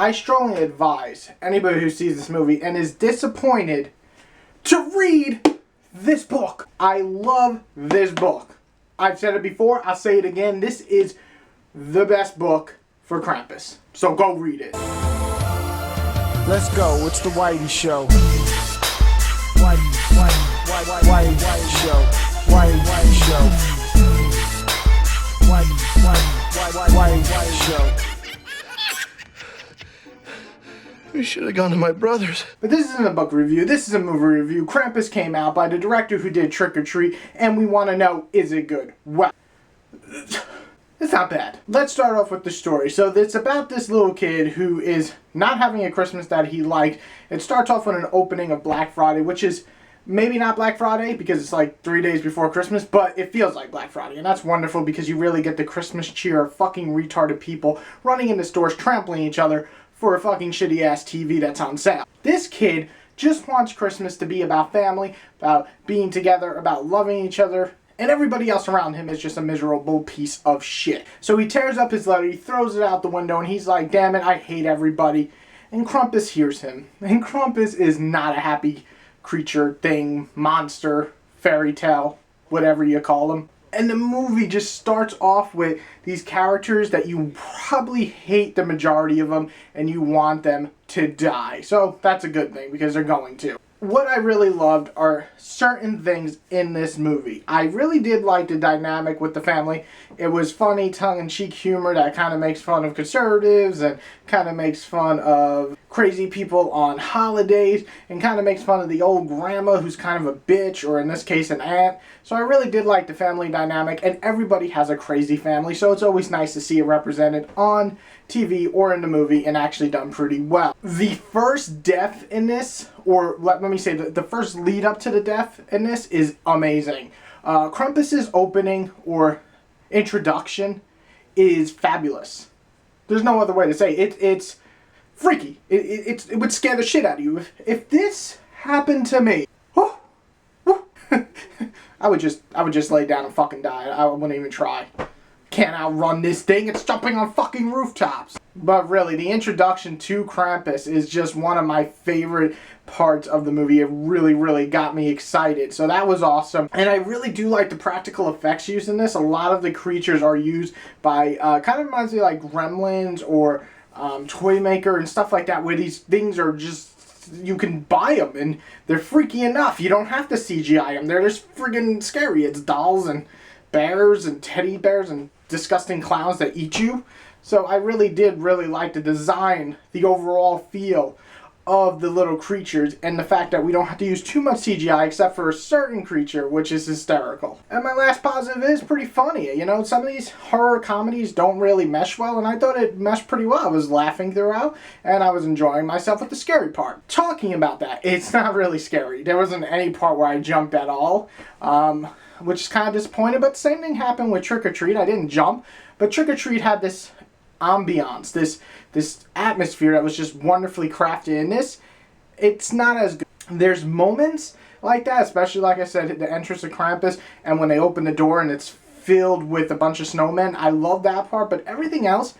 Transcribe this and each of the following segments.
I strongly advise anybody who sees this movie and is disappointed to read this book. I love this book. I've said it before, I'll say it again. This is the best book for Krampus. So go read it. Let's go. It's the Whitey Show. Whitey Show. Whitey Show. Whitey Show. We should have gone to my brother's. But this isn't a book review, this is a movie review. Krampus came out by the director who did Trick or Treat, and we want to know, is it good? Well, it's not bad. Let's start off with the story. So it's about this little kid who is not having a Christmas that he liked. It starts off with an opening of Black Friday, which is maybe not Black Friday because it's like 3 days before Christmas, but it feels like Black Friday, and that's wonderful because you really get the Christmas cheer of fucking retarded people running into stores, trampling each other for a fucking shitty ass TV that's on sale. This kid just wants Christmas to be about family, about being together, about loving each other, and everybody else around him is just a miserable piece of shit. So he tears up his letter, he throws it out the window, and he's like, damn it, I hate everybody. And Krampus hears him. And Krampus is not a happy creature, thing, monster, fairy tale, whatever you call him. And the movie just starts off with these characters that you probably hate the majority of them and you want them to die. So that's a good thing because they're going to. What I really loved are certain things in this movie. I really did like the dynamic with the family. It was funny, tongue-in-cheek humor that kind of makes fun of conservatives and kind of makes fun of crazy people on holidays and kind of makes fun of the old grandma who's kind of a bitch, or in this case an aunt. So I really did like the family dynamic, and everybody has a crazy family, so it's always nice to see it represented on TV or in the movie and actually done pretty well. The first death in this, or let me say the first lead up to the death in this is amazing. Krampus's opening or introduction is fabulous. There's no other way to say it. It's freaky. It would scare the shit out of you. If this happened to me, I would just lay down and fucking die. I wouldn't even try. Can't outrun this thing. It's jumping on fucking rooftops. But really, the introduction to Krampus is just one of my favorite parts of the movie. It really, really got me excited. So that was awesome. And I really do like the practical effects used in this. A lot of the creatures are used by, kind of reminds me like Gremlins or Toy Maker and stuff like that, where these things are just, you can buy them and they're freaky enough. You don't have to CGI them. They're just friggin' scary. It's dolls and bears and teddy bears and disgusting clowns that eat you. So I really did like the design, the overall feel of the little creatures, and the fact that we don't have to use too much CGI except for a certain creature, which is hysterical. And my last positive is pretty funny. You know, some of these horror comedies don't really mesh well, and I thought it meshed pretty well. I was laughing throughout, and I was enjoying myself with the scary part. Talking about that, it's not really scary. There wasn't any part where I jumped at all, which is kind of disappointing, but the same thing happened with Trick or Treat. I didn't jump, but Trick or Treat had this ambiance, this atmosphere that was just wonderfully crafted. In this, it's not as good. There's moments like that, especially like I said, the entrance of Krampus and when they open the door and it's filled with a bunch of snowmen. I love that part, but everything else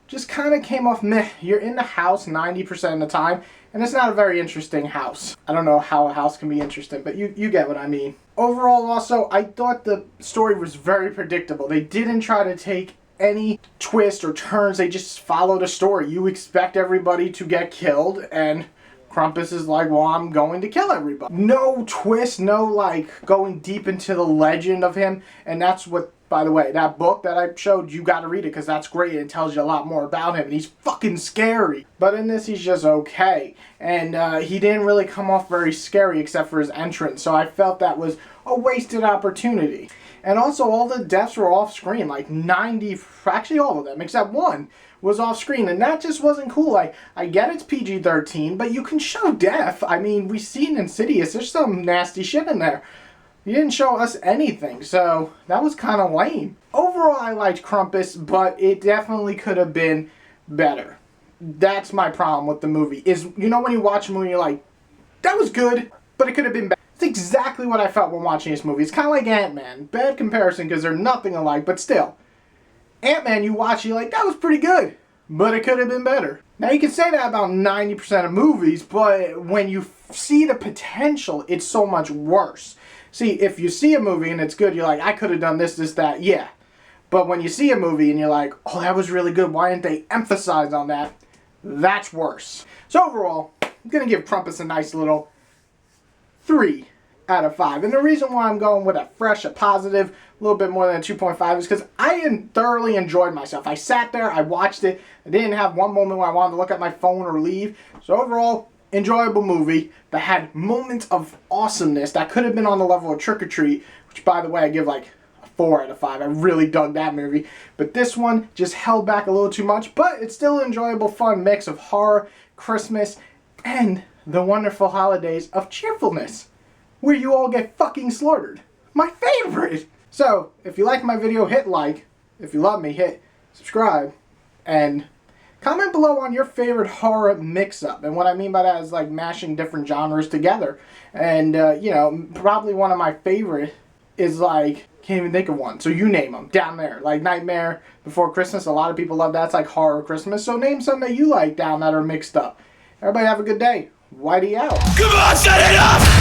just kind of came off meh. You're in the house 90% of the time, and it's not a very interesting house. I don't know how a house can be interesting, but you get what I mean. Overall, also, I thought the story was very predictable. They didn't try to take any twist or turns. They just followed a story. You expect everybody to get killed, and Krampus is like, well, I'm going to kill everybody. No twist, no like going deep into the legend of him. And that's what, by the way, that book that I showed, you gotta read it because that's great. It tells you a lot more about him, and he's fucking scary. But in this, he's just okay. And he didn't really come off very scary except for his entrance. So I felt that was a wasted opportunity. And also, all the deaths were off screen, like 90, actually all of them, except one, was off screen. And that just wasn't cool. Like, I get it's PG-13, but you can show death. I mean, we've seen Insidious, there's some nasty shit in there. You didn't show us anything, so that was kind of lame. Overall, I liked Krampus, but it definitely could have been better. That's my problem with the movie, is, you know when you watch a movie, you're like, that was good, but it could have been better. It's exactly what I felt when watching this movie. It's kind of like Ant-Man. Bad comparison because they're nothing alike, but still. Ant-Man, you watch, you're like, that was pretty good, but it could have been better. Now you can say that about 90% of movies, but when you see the potential, it's so much worse. See, if you see a movie and it's good, you're like, I could have done this, this, that, yeah. But when you see a movie and you're like, oh, that was really good, why didn't they emphasize on that? That's worse. So overall, I'm going to give Krampus a nice little 3 out of 5. And the reason why I'm going with a fresh, a positive, a little bit more than a 2.5 is because I thoroughly enjoyed myself. I sat there, I watched it, I didn't have one moment where I wanted to look at my phone or leave. So overall, enjoyable movie that had moments of awesomeness that could have been on the level of Trick or Treat, which by the way I give like a 4 out of 5. I really dug that movie. But this one just held back a little too much, but it's still an enjoyable, fun mix of horror, Christmas, and the wonderful holidays of cheerfulness, where you all get fucking slaughtered. My favorite! So, if you like my video, hit like. If you love me, hit subscribe. And comment below on your favorite horror mix-up. And what I mean by that is like mashing different genres together. And, you know, probably one of my favorite is like, can't even think of one. So you name them down there. Like Nightmare Before Christmas. A lot of people love that. It's like horror Christmas. So name some that you like down that are mixed up. Everybody have a good day. Whitey out. Come on, set it up!